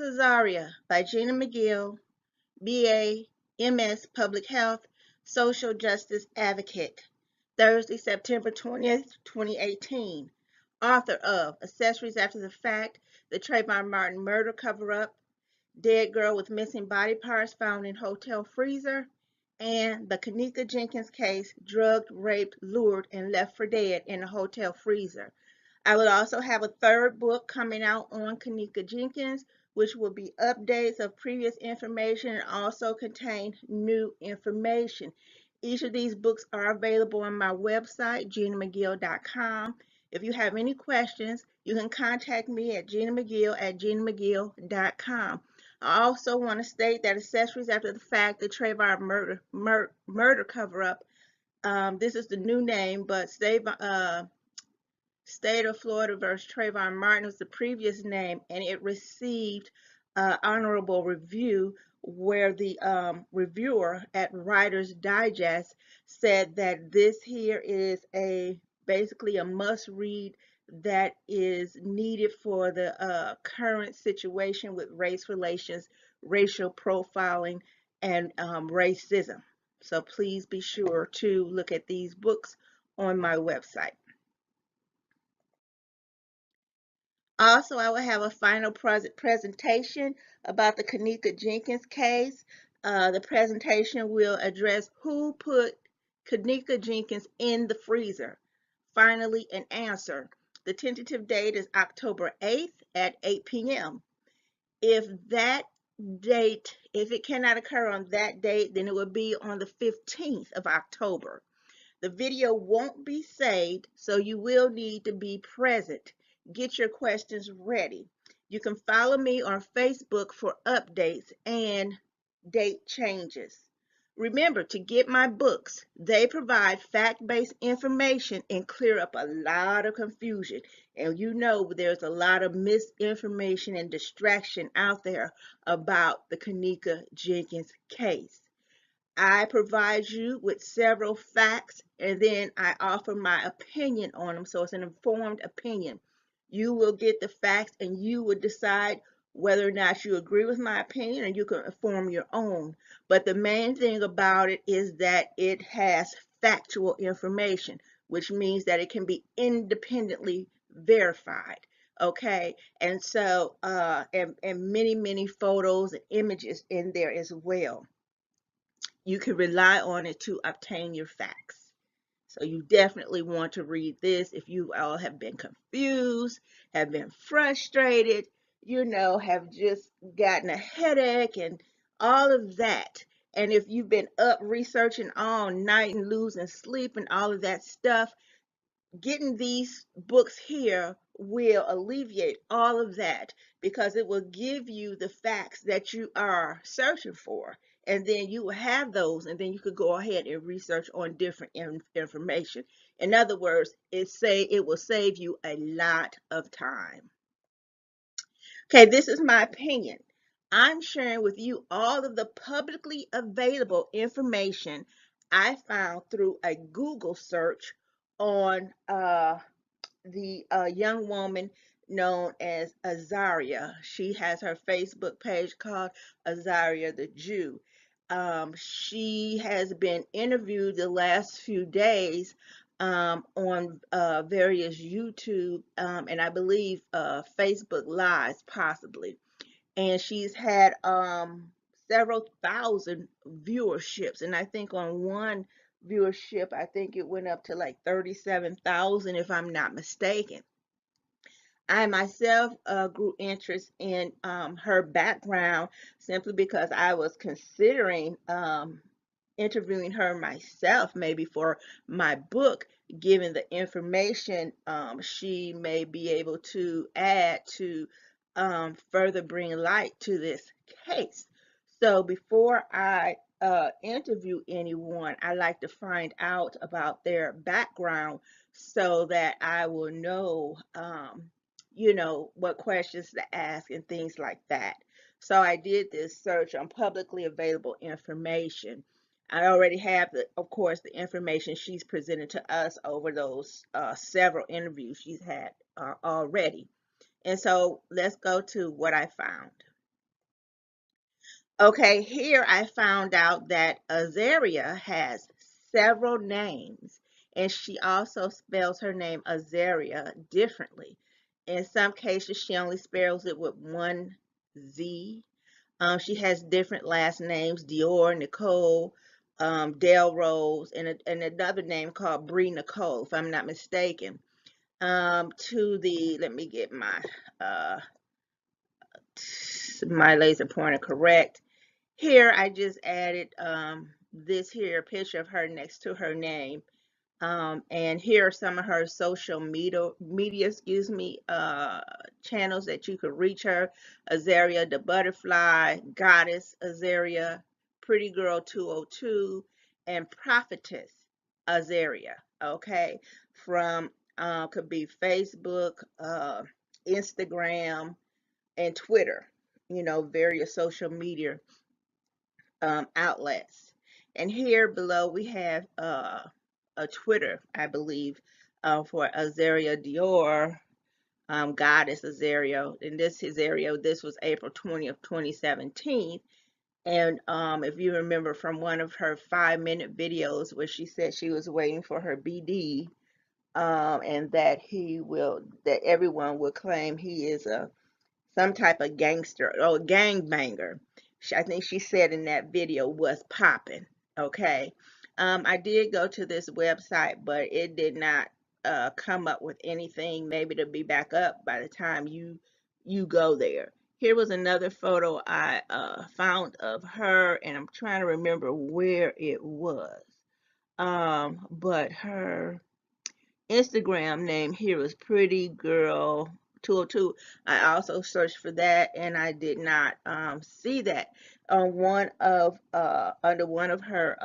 is Azzaria by Gina McGill, BA, MS, Public Health, Social Justice Advocate. Thursday, September 20th, 2018. Author of Accessories After the Fact, The Trayvon Martin Murder Cover-Up, Dead Girl with Missing Body Parts Found in Hotel Freezer, and the Kenneka Jenkins case, Drugged, Raped, Lured, and Left for Dead in a Hotel Freezer. I will also have a third book coming out on Kenneka Jenkins, which will be updates of previous information and also contain new information. Each of these books are available on my website, ginamcgill.com. If you have any questions, you can contact me at ginamcgill@ginamcgill.com. I also want to state that Accessories After the Fact, the Trayvon murder cover-up, this is the new name, but State of Florida versus Trayvon Martin was the previous name, and it received honorable review where the reviewer at Writer's Digest said that this here is basically a must-read that is needed for the current situation with race relations, racial profiling, and racism. So please be sure to look at these books on my website. Also, I will have a final presentation about the Kenneka Jenkins case. The presentation will address who put Kenneka Jenkins in the freezer. Finally, an answer. The tentative date is October 8th at 8 p.m. If it cannot occur on that date, then it will be on the 15th of October. The video won't be saved, so you will need to be present. Get your questions ready. You can follow me on Facebook for updates and date changes. Remember to get my books. They provide fact-based information and clear up a lot of confusion. And you know there's a lot of misinformation and distraction out there about the Kenneka Jenkins case. I provide you with several facts and then I offer my opinion on them. So it's an informed opinion. You will get the facts and you will decide whether or not you agree with my opinion, and you can form your own. But the main thing about it is that it has factual information, which means that it can be independently verified. Okay, and so and many photos and images in there as well. You can rely on it to obtain your facts. So you definitely want to read this if you all have been confused, have been frustrated, have just gotten a headache and all of that. And if you've been up researching all night and losing sleep and all of that stuff, getting these books here will alleviate all of that because it will give you the facts that you are searching for, and then you will have those, and then you could go ahead and research on different information. In other words, it will save you a lot of time. Okay, this is my opinion. I'm sharing with you all of the publicly available information I found through a Google search on the young woman known as Azzaria. She has her Facebook page called Azzaria the Jew. She has been interviewed the last few days on various YouTube and I believe Facebook Lives possibly. And she's had several thousand viewerships, and I think on one viewership I think it went up to like 37,000 if I'm not mistaken. I myself grew interest in her background simply because I was considering interviewing her myself, maybe for my book, given the information she may be able to add to further bring light to this case. So before I interview anyone, I like to find out about their background so that I will know, what questions to ask and things like that. So I did this search on publicly available information. I already have, of course, the information she's presented to us over those several interviews she's had already. And so let's go to what I found. Okay, here I found out that Azzaria has several names, and she also spells her name Azzaria differently. In some cases, she only spells it with one Z. She has different last names: Dior, Nicole, Del Rose, and another name called Bree Nicole, if I'm not mistaken. Let me get uh, my laser pointer correct. Here I just added this here picture of her next to her name. And here are some of her social media, channels that you could reach her: Azzaria the Butterfly, Goddess Azzaria, Pretty Girl 202, and Prophetess Azzaria. Okay, from could be Facebook, Instagram, and Twitter. Various social media outlets. And here below we have a Twitter, I believe, for Azzaria Dior, Goddess Azzaria. And this was April 20th, 2017. And if you remember from one of her 5-minute videos where she said she was waiting for her BD, and that everyone will claim he is some type of gangster or gangbanger. I think she said in that video was popping. Okay. I did go to this website, but it did not come up with anything. Maybe it'll be back up by the time you go there. Here was another photo I found of her, and I'm trying to remember where it was. But her Instagram name here was Pretty Girl 202. I also searched for that, and I did not see that on under one of her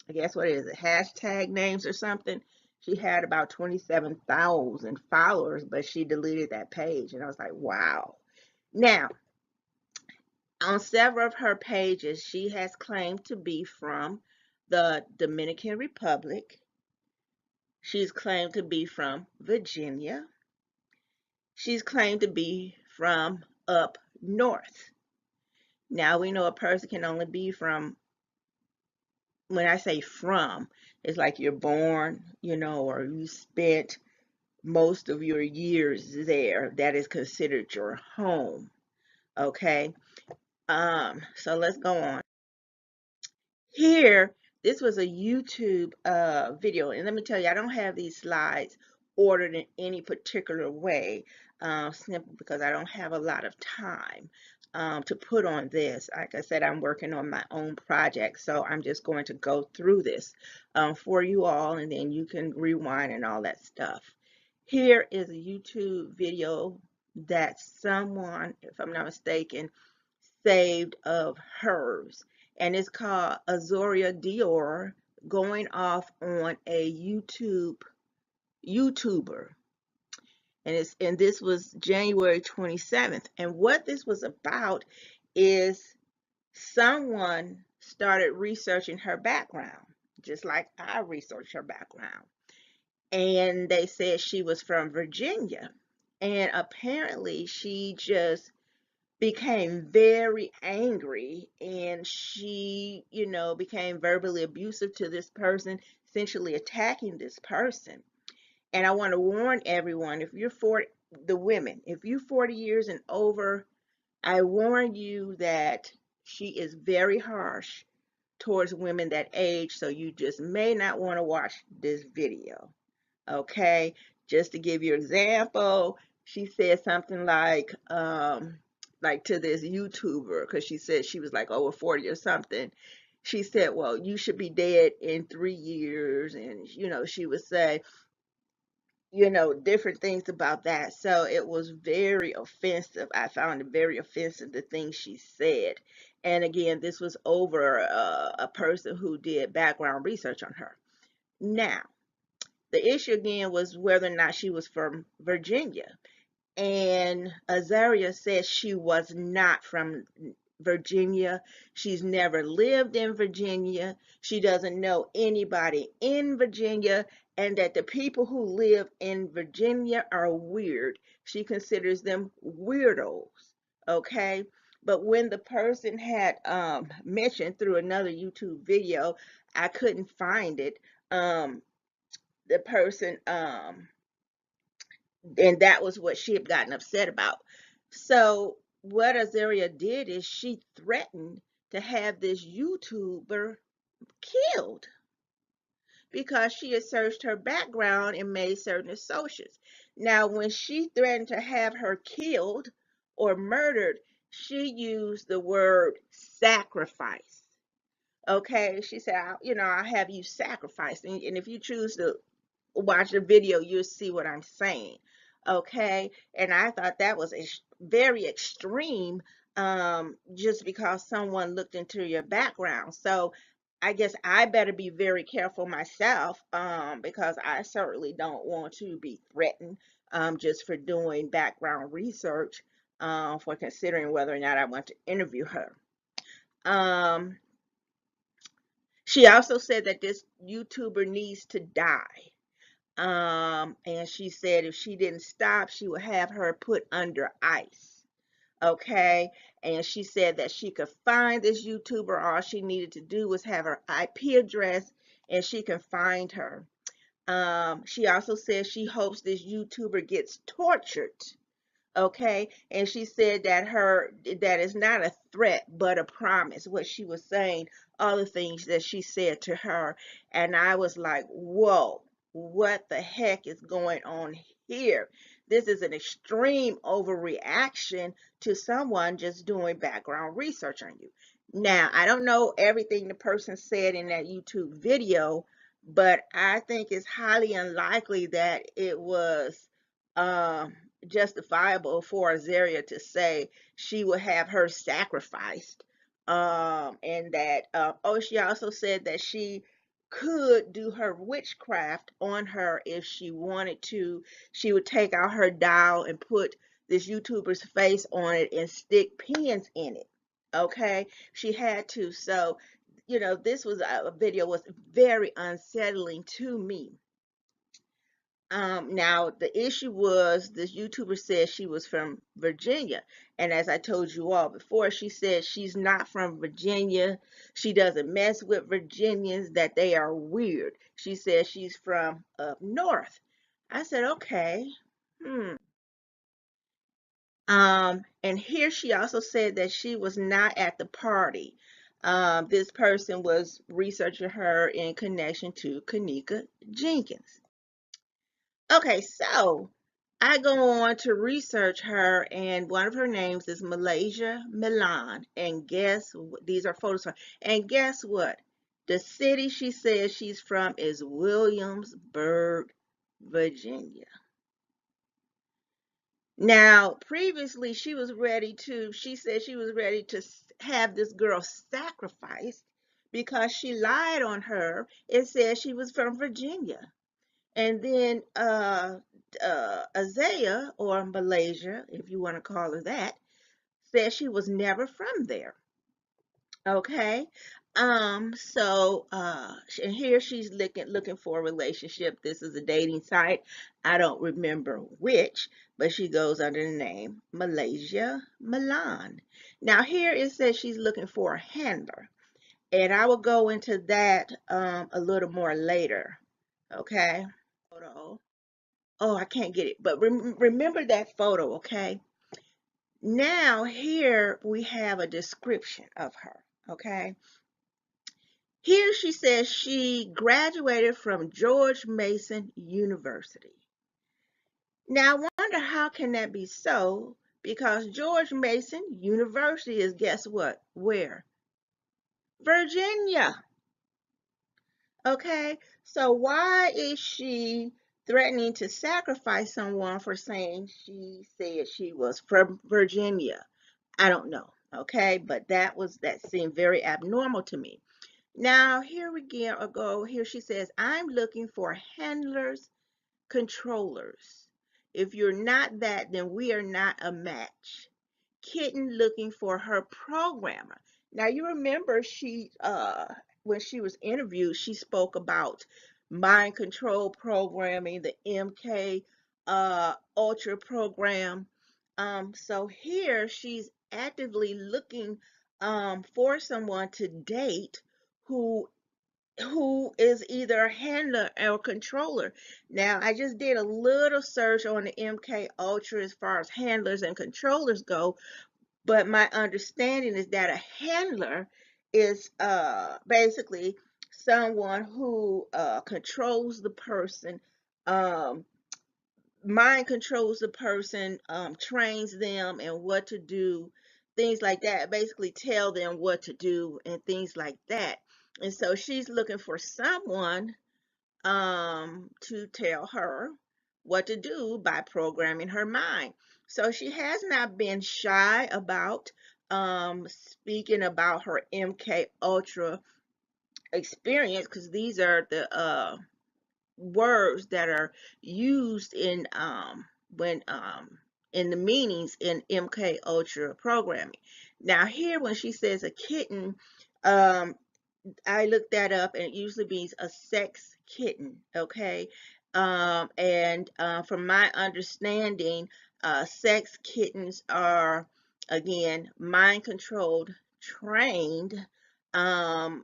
I guess what is it, hashtag names or something. She had about 27,000 followers, but she deleted that page, and I was like, wow. Now, on several of her pages, she has claimed to be from the Dominican Republic. She's claimed to be from Virginia. She's claimed to be from up north. Now we know a person can only be from, when I say from, it's like you're born, or you spent most of your years there. That is considered your home. Okay. So let's go on. Here, this was a YouTube video, and let me tell you, I don't have these slides ordered in any particular way, simply because I don't have a lot of time to put on this. Like I said, I'm working on my own project, so I'm just going to go through this for you all, and then you can rewind and all that stuff. Here is a YouTube video that someone, if I'm not mistaken, saved of hers, and it's called Azzaria Dior going off on a YouTuber, and this was January 27th. And what this was about is someone started researching her background, just like I researched her background, and they said she was from Virginia, and apparently she just became very angry, and she became verbally abusive to this person, essentially attacking this person. And I want to warn everyone, if you're 40, the women, if you're 40 years and over, I warn you that she is very harsh towards women that age, so you just may not want to watch this video. Okay, just to give you an example, she said something like to this YouTuber, because she said she was like over 40 or something. She said, well, you should be dead in 3 years, and she would say different things about that. So it was very offensive. I found it very offensive, the things she said. And again, this was over a person who did background research on her. Now, the issue again was whether or not she was from Virginia. And Azzaria says she was not from Virginia. She's never lived in Virginia. She doesn't know anybody in Virginia, and that the people who live in Virginia are weird. She considers them weirdos. Okay? But when the person had mentioned through another YouTube video, I couldn't find it. The person and that was what she had gotten upset about. So what Azzaria did is she threatened to have this YouTuber killed because she had searched her background and made certain assertions. Now, when she threatened to have her killed or murdered, she used the word sacrifice. Okay, she said, I'll have you sacrificed. And if you choose to watch the video, you'll see what I'm saying. Okay, and I thought that was very extreme, just because someone looked into your background. So I guess I better be very careful myself, because I certainly don't want to be threatened, just for doing background research, for considering whether or not I want to interview her. Um, she also said that this YouTuber needs to die. And she said if she didn't stop, she would have her put under ice. Okay. And she said that she could find this YouTuber. All she needed to do was have her IP address and she can find her. She also said she hopes this YouTuber gets tortured. Okay, and she said that is not a threat but a promise, what she was saying, all the things that she said to her. And I was like, whoa, what the heck is going on here? This is an extreme overreaction to someone just doing background research on you. Now, I don't know everything the person said in that YouTube video, but I think it's highly unlikely that it was um justifiable for Azzaria to say she would have her sacrificed. And that, oh, she also said that she could do her witchcraft on her if she wanted to. She would take out her doll and put this YouTuber's face on it and stick pins in it. Okay, she had to. So, this was a video was very unsettling to me. Now the issue was this YouTuber said she was from Virginia, and as I told you all before, she said she's not from Virginia. She doesn't mess with Virginians, that they are weird. She said she's from up north. I said, okay. Hmm. And here she also said that she was not at the party. This person was researching her in connection to Kenneka Jenkins. Okay, so I go on to research her, and one of her names is Malaysia Milan. And these are photos of her. And guess what? The city she says she's from is Williamsburg, Virginia. Now, previously, she said she was ready to have this girl sacrificed because she lied on her and said she was from Virginia. And then Azzaria, or Malaysia, if you want to call her that, said she was never from there. Okay. And here she's looking for a relationship. This is a dating site. I don't remember which, but she goes under the name Malaysia Milan. Now here it says she's looking for a handler. And I will go into that a little more later. Okay. Photo. Oh, I can't get it, but remember that photo, okay? Now here we have a description of her, okay? Here she says she graduated from George Mason University. Now I wonder how can that be so, because George Mason University is, guess what? Where? Virginia. Okay, so why is she threatening to sacrifice someone for saying she said she was from Virginia? I don't know. Okay, but that seemed very abnormal to me. Now here we go. Here she says, I'm looking for handlers, controllers. If you're not that, then we are not a match. Kitten looking for her programmer. Now you remember when she was interviewed, she spoke about mind control programming, the MK Ultra program. So here she's actively looking for someone to date who is either a handler or controller. Now, I just did a little search on the MK Ultra as far as handlers and controllers go, but my understanding is that a handler is basically someone who controls the person, um, mind controls the person, trains them and what to do, things like that. Basically, tell them what to do and things like that. And so she's looking for someone to tell her what to do by programming her mind. So she has not been shy about speaking about her MK Ultra experience, because these are the words that are used in when in the meanings in MK Ultra programming. Now here, when she says a kitten, um, I looked that up, and it usually means a sex kitten. Okay, and from my understanding, sex kittens are, again, mind controlled, trained, um,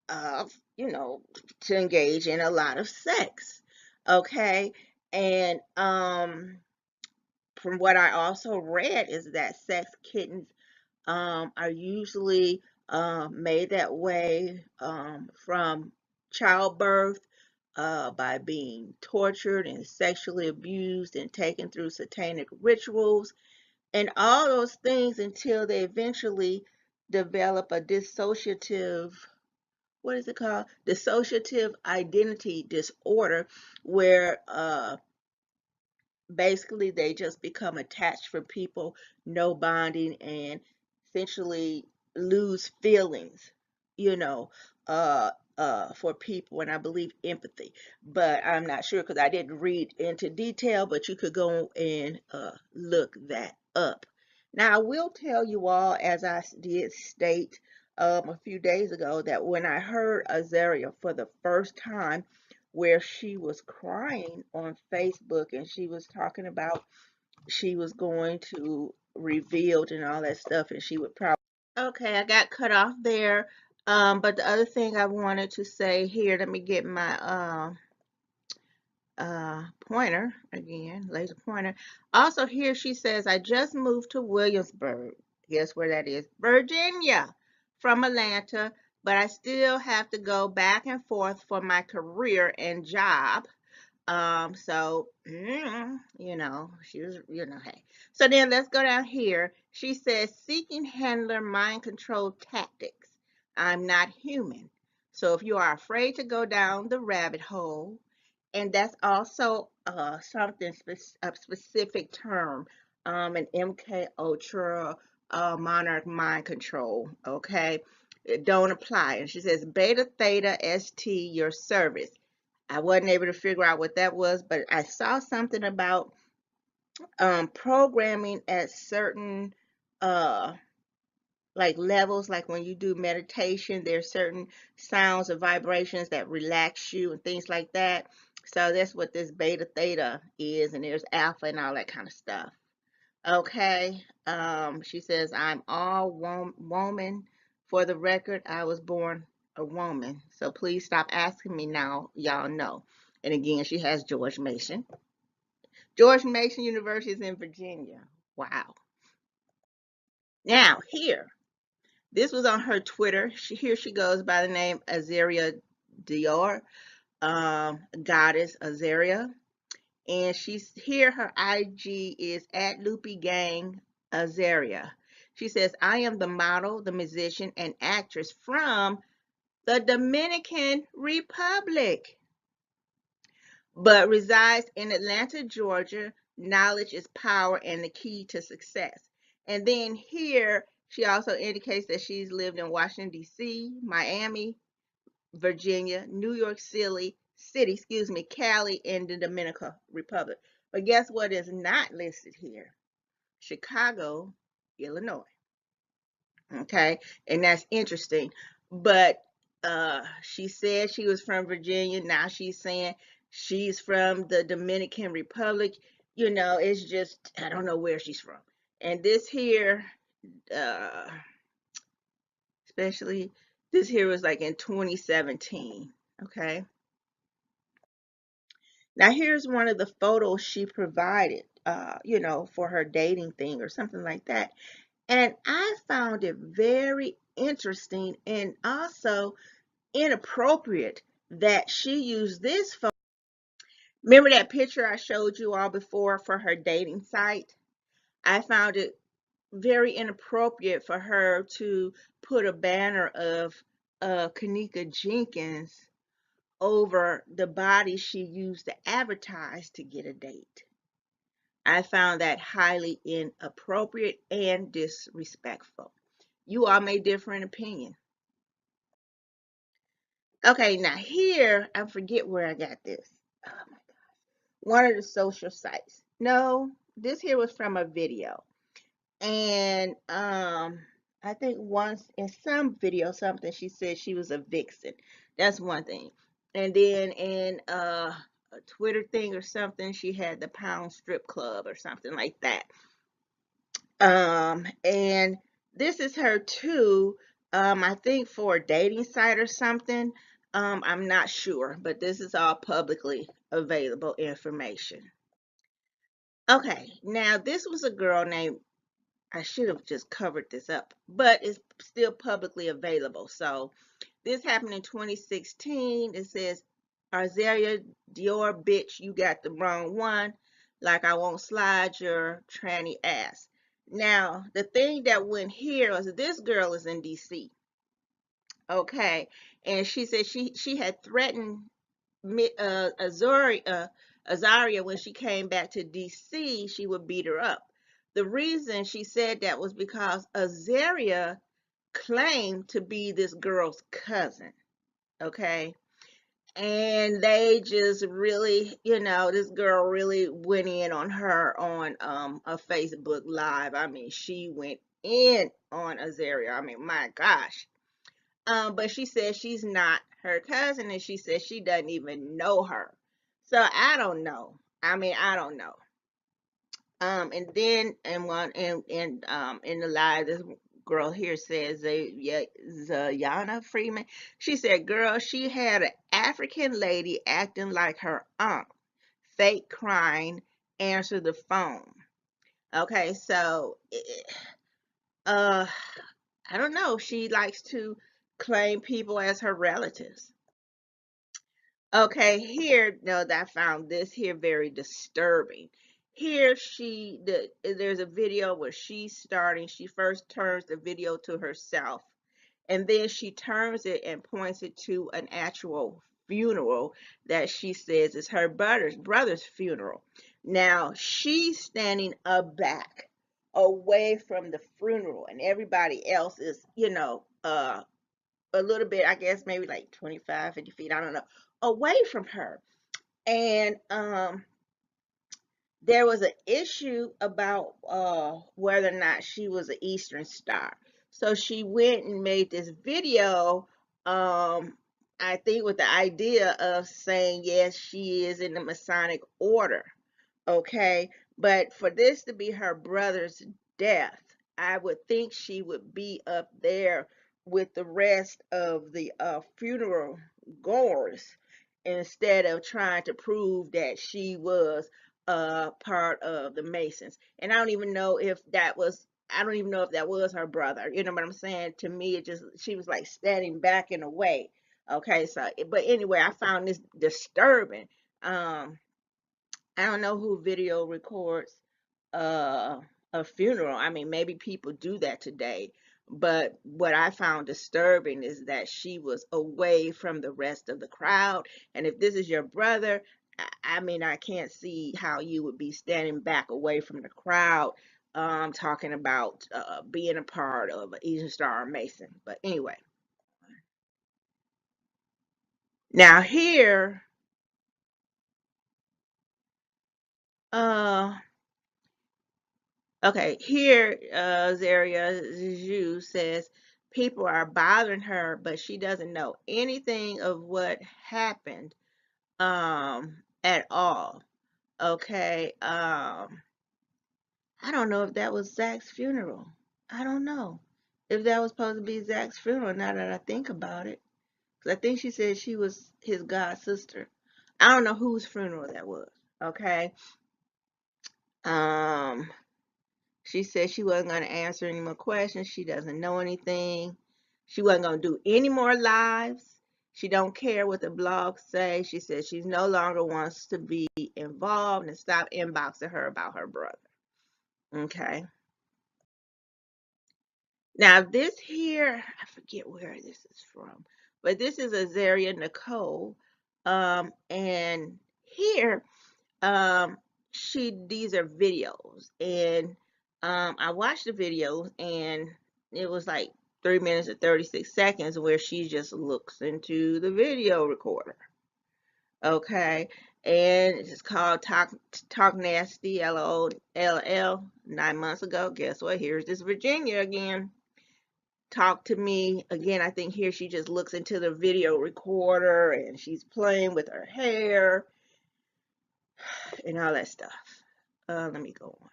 uh, you know, to engage in a lot of sex. Okay, and from what I also read is that sex kittens are usually made that way from childbirth, by being tortured and sexually abused and taken through satanic rituals and all those things until they eventually develop a dissociative, what is it called? Dissociative identity disorder, where basically they just become attached for people, no bonding, and essentially lose feelings, you know, uh for people, and I believe empathy, but I'm not sure because I didn't read into detail, but you could go and look that up. Now I will tell you all, as I did state a few days ago, that when I heard Azzaria for the first time, where she was crying on Facebook and she was talking about she was going to revealed and all that stuff, and she would probably, okay, I got cut off there. But the other thing I wanted to say here, let me get my pointer again, laser pointer. Also here she says, I just moved to Williamsburg. Guess where that is? Virginia, from Atlanta, but I still have to go back and forth for my career and job. So, she was, hey. So then let's go down here. She says, seeking handler mind control tactics. I'm not human. So if you are afraid to go down the rabbit hole, and that's also something, a specific term, an MK Ultra monarch mind control, okay? It don't apply. And she says, beta theta st, your service. I wasn't able to figure out what that was, but I saw something about programming at certain uh, like levels, like when you do meditation, there's certain sounds or vibrations that relax you and things like that. So that's what this beta theta is, and there's alpha and all that kind of stuff. Okay. She says, I'm all woman. For the record, I was born a woman. So please stop asking me now. Y'all know. And again, she has George Mason. George Mason University is in Virginia. Wow. Now, here, this was on her Twitter. Here she goes by the name Azzaria Dior, Goddess Azzaria. And she's here, her IG is at Loopy Gang Azzaria. She says, I am the model, the musician, and actress from the Dominican Republic, but resides in Atlanta, Georgia. Knowledge is power and the key to success. And then here, she also indicates that she's lived in Washington, D.C., Miami, Virginia, New York City, Cali, and the Dominican Republic. But guess what is not listed here? Chicago, Illinois. Okay, and that's interesting. But she said she was from Virginia. Now she's saying she's from the Dominican Republic. It's just, I don't know where she's from. And this here uh, especially this here was like in 2017. Okay. Now here's one of the photos she provided, for her dating thing or something like that. And I found it very interesting and also inappropriate that she used this photo. Remember that picture I showed you all before for her dating site? I found it very inappropriate for her to put a banner of Kenneka Jenkins over the body she used to advertise to get a date. I found that highly inappropriate and disrespectful. You all may differ in opinion. Okay, now here, I forget where I got this. Oh my God. One of the social sites. No, this here was from a video. And I think once in some video something she said she was a vixen. That's one thing. And then in a Twitter thing or something, she had the Pound Strip Club or something like that. And this is her too. I think for a dating site or something. I'm not sure, but this is all publicly available information. Okay, now this was a girl named, I should have just covered this up, but it's still publicly available. So this happened in 2016. It says, Azzaria, Dior, bitch, you got the wrong one. Like I won't slide your tranny ass. Now, the thing that went here was this girl is in DC. Okay. And she said she had threatened Azzaria when she came back to DC, she would beat her up. The reason she said that was because Azzaria claimed to be this girl's cousin. Okay. And they just really, this girl really went in on her on a Facebook Live. I mean, she went in on Azzaria. I mean, my gosh. But she says she's not her cousin, and she says she doesn't even know her. So I don't know. I mean, I don't know. And then in the live, this girl here says Zayana Freeman. She said, "Girl, she had an African lady acting like her aunt, fake crying, answer the phone." Okay, so uh, I don't know. She likes to claim people as her relatives. Okay, here, no, I found this here very disturbing. Here there's a video where she first turns the video to herself, and then she turns it and points it to an actual funeral that she says is her brother's funeral. Now, she's standing back away from the funeral, and everybody else is, a little bit, I guess maybe like 25, 50 feet, I don't know, away from her. And there was an issue about whether or not she was an Eastern Star. So she went and made this video, I think with the idea of saying, yes, she is in the Masonic order. Okay. But for this to be her brother's death, I would think she would be up there with the rest of the funeral goers instead of trying to prove that she was part of the Masons. And I don't even know if that was her brother. You know what I'm saying? To me, she was like standing back in a way. Okay, so, but anyway, I found this disturbing. I don't know who video records uh, a funeral. I mean, maybe people do that today. But what I found disturbing is that she was away from the rest of the crowd. And if this is your brother, I mean, I can't see how you would be standing back away from the crowd, talking about being a part of an Eastern Star Mason. But anyway, now here, uh, okay, here, Zaria Zhu says people are bothering her, but she doesn't know anything of what happened at all. Okay, I don't know if that was Zach's funeral. I don't know if that was supposed to be Zach's funeral now that I think about it. 'Cause I think she said she was his god sister. I don't know whose funeral that was. Okay. Um, she said she wasn't going to answer any more questions. She doesn't know anything. She wasn't going to do any more lives. She don't care what the blogs say. She said she no longer wants to be involved and stop inboxing her about her brother. Okay. Now this here, I forget where this is from, but this is Azzaria Nicole. And here, um, these are videos, and I watched the videos, and it was like 3 minutes and 36 seconds where she just looks into the video recorder. Okay, and it's called Talk Nasty, LOLL. 9 months ago, guess what? Here's this Virginia again. Talk to me again. I think here she just looks into the video recorder and she's playing with her hair and all that stuff. Let me go on.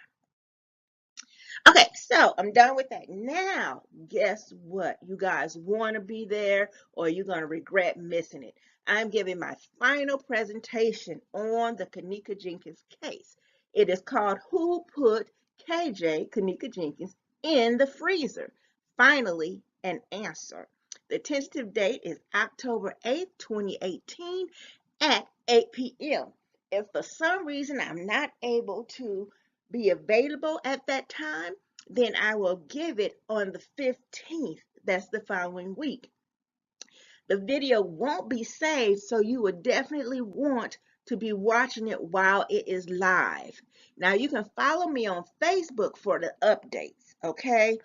Okay, so I'm done with that. Now, guess what? You guys want to be there or you're going to regret missing it. I'm giving my final presentation on the Kenneka Jenkins case. It is called Who Put Kenneka Jenkins, in the Freezer? Finally, an answer. The tentative date is October 8th, 2018 at 8 p.m. If for some reason I'm not able to be available at that time, then I will give it on the 15th. That's the following week. The video won't be saved, so you would definitely want to be watching it while it is live. Now, you can follow me on Facebook for the updates, okay?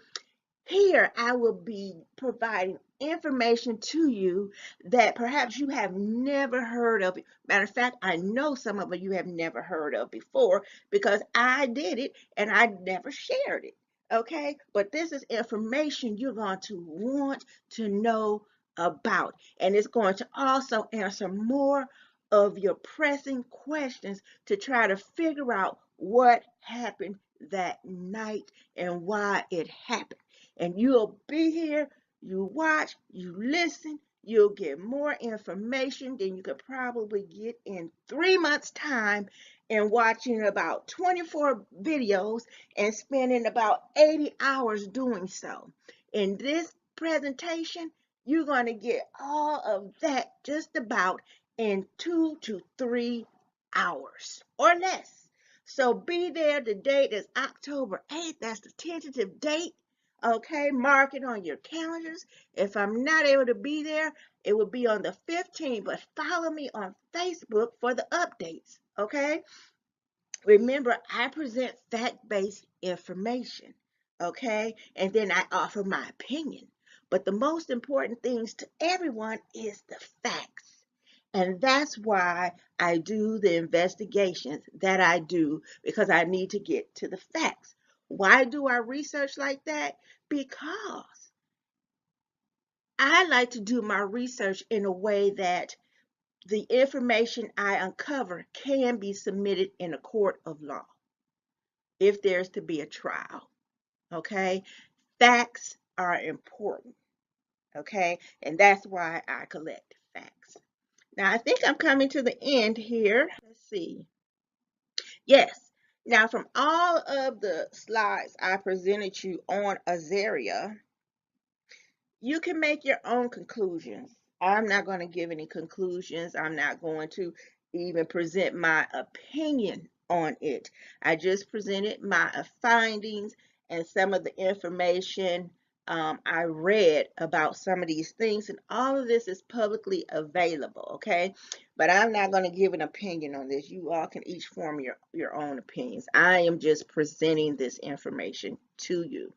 Here, I will be providing information to you that perhaps you have never heard of. Matter of fact, I know some of you have never heard of before because I did it and I never shared it. Okay, but this is information you're going to want to know about, and it's going to also answer more of your pressing questions to try to figure out what happened that night and why it happened. And you'll be here, you watch, you listen, you'll get more information than you could probably get in 3 months' time in watching about 24 videos and spending about 80 hours doing so. In this presentation, you're going to get all of that just about in 2 to 3 hours or less. So be there. The date is October 8th. That's the tentative date. Okay, mark it on your calendars. If I'm not able to be there, it will be on the 15th, but follow me on Facebook for the updates. Okay, remember, I present fact-based information. Okay, and then I offer my opinion. But the most important things to everyone is the facts. And that's why I do the investigations that I do, because I need to get to the facts. Why do I research like that? Because I like to do my research in a way that the information I uncover can be submitted in a court of law if there's to be a trial. Okay? Facts are important. Okay? And that's why I collect facts. Now, I think I'm coming to the end here. Let's see. Yes. Now, from all of the slides I presented you on Azzaria, you can make your own conclusions. I'm not going to give any conclusions. I'm not going to even present my opinion on it. I just presented my findings and some of the information I read about some of these things, and all of this is publicly available, okay? But I'm not going to give an opinion on this. You all can each form your own opinions. I am just presenting this information to you.